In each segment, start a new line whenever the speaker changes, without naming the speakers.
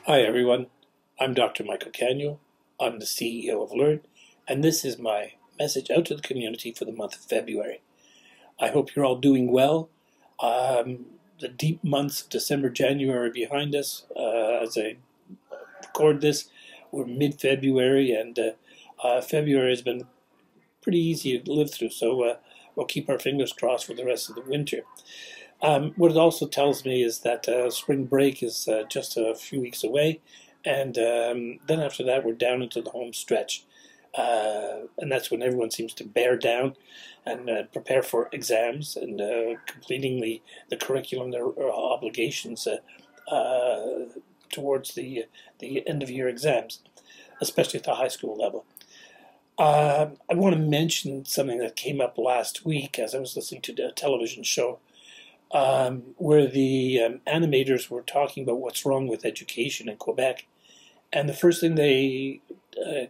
Hi everyone, I'm Dr. Michael Canio. I'm the CEO of Learn, and this is my message out to the community for the month of February. I hope you're all doing well. The deep months of December, January are behind us. As I record this, we're mid-February, and February has been pretty easy to live through, so we'll keep our fingers crossed for the rest of the winter. What it also tells me is that spring break is just a few weeks away, and then after that we're down into the home stretch. And that's when everyone seems to bear down and prepare for exams and completing the curriculum, their obligations towards the end-of-year exams, especially at the high school level. I want to mention something that came up last week as I was listening to a television show where the animators were talking about what's wrong with education in Quebec. And the first thing they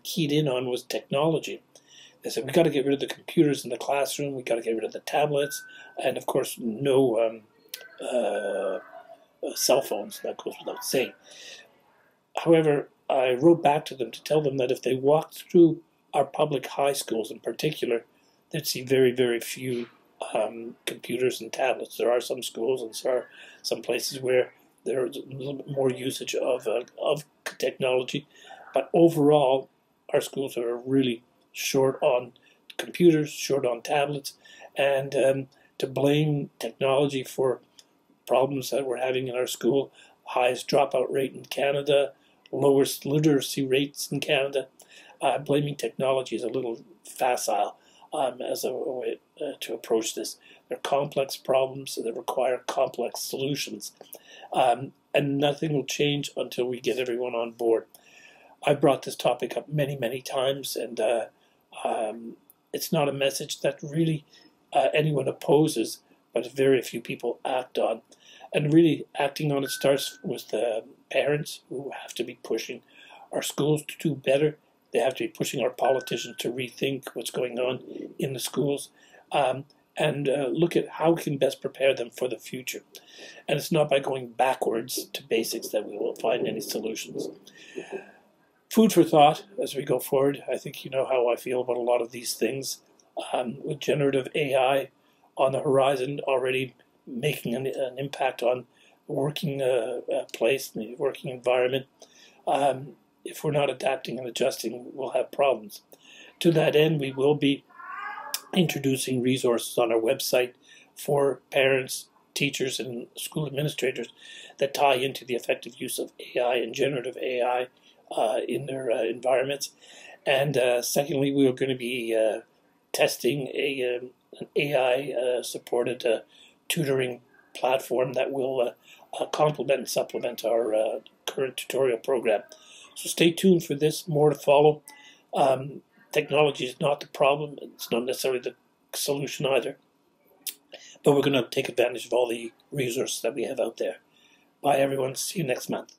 keyed in on was technology. They said, we got to get rid of the computers in the classroom, we got to get rid of the tablets, and of course, no cell phones. That goes without saying. However, I wrote back to them to tell them that if they walked through our public high schools in particular, they'd see very, very few computers and tablets. There are some schools and there are some places where there's a little bit more usage of technology, but overall our schools are really short on computers, short on tablets, and to blame technology for problems that we're having in our school, highest dropout rate in Canada, lowest literacy rates in Canada, blaming technology is a little facile as a way to approach this. They're complex problems that require complex solutions, and nothing will change until we get everyone on board. I've brought this topic up many, many times, and it's not a message that really anyone opposes, but very few people act on. And really acting on it starts with the parents, who have to be pushing our schools to do better. They have to be pushing our politicians to rethink what's going on in the schools and look at how we can best prepare them for the future. And it's not by going backwards to basics that we will find any solutions. Food for thought as we go forward. I think you know how I feel about a lot of these things. With generative AI on the horizon already making an impact on the working place, the working environment, if we're not adapting and adjusting, we'll have problems. To that end, we will be introducing resources on our website for parents, teachers, and school administrators that tie into the effective use of AI and generative AI in their environments. And secondly, we are going to be testing an AI-supported tutoring platform that will complement and supplement our current tutorial program. So stay tuned for this, more to follow. Technology is not the problem, it's not necessarily the solution either, but we're going to take advantage of all the resources that we have out there. Bye everyone, see you next month.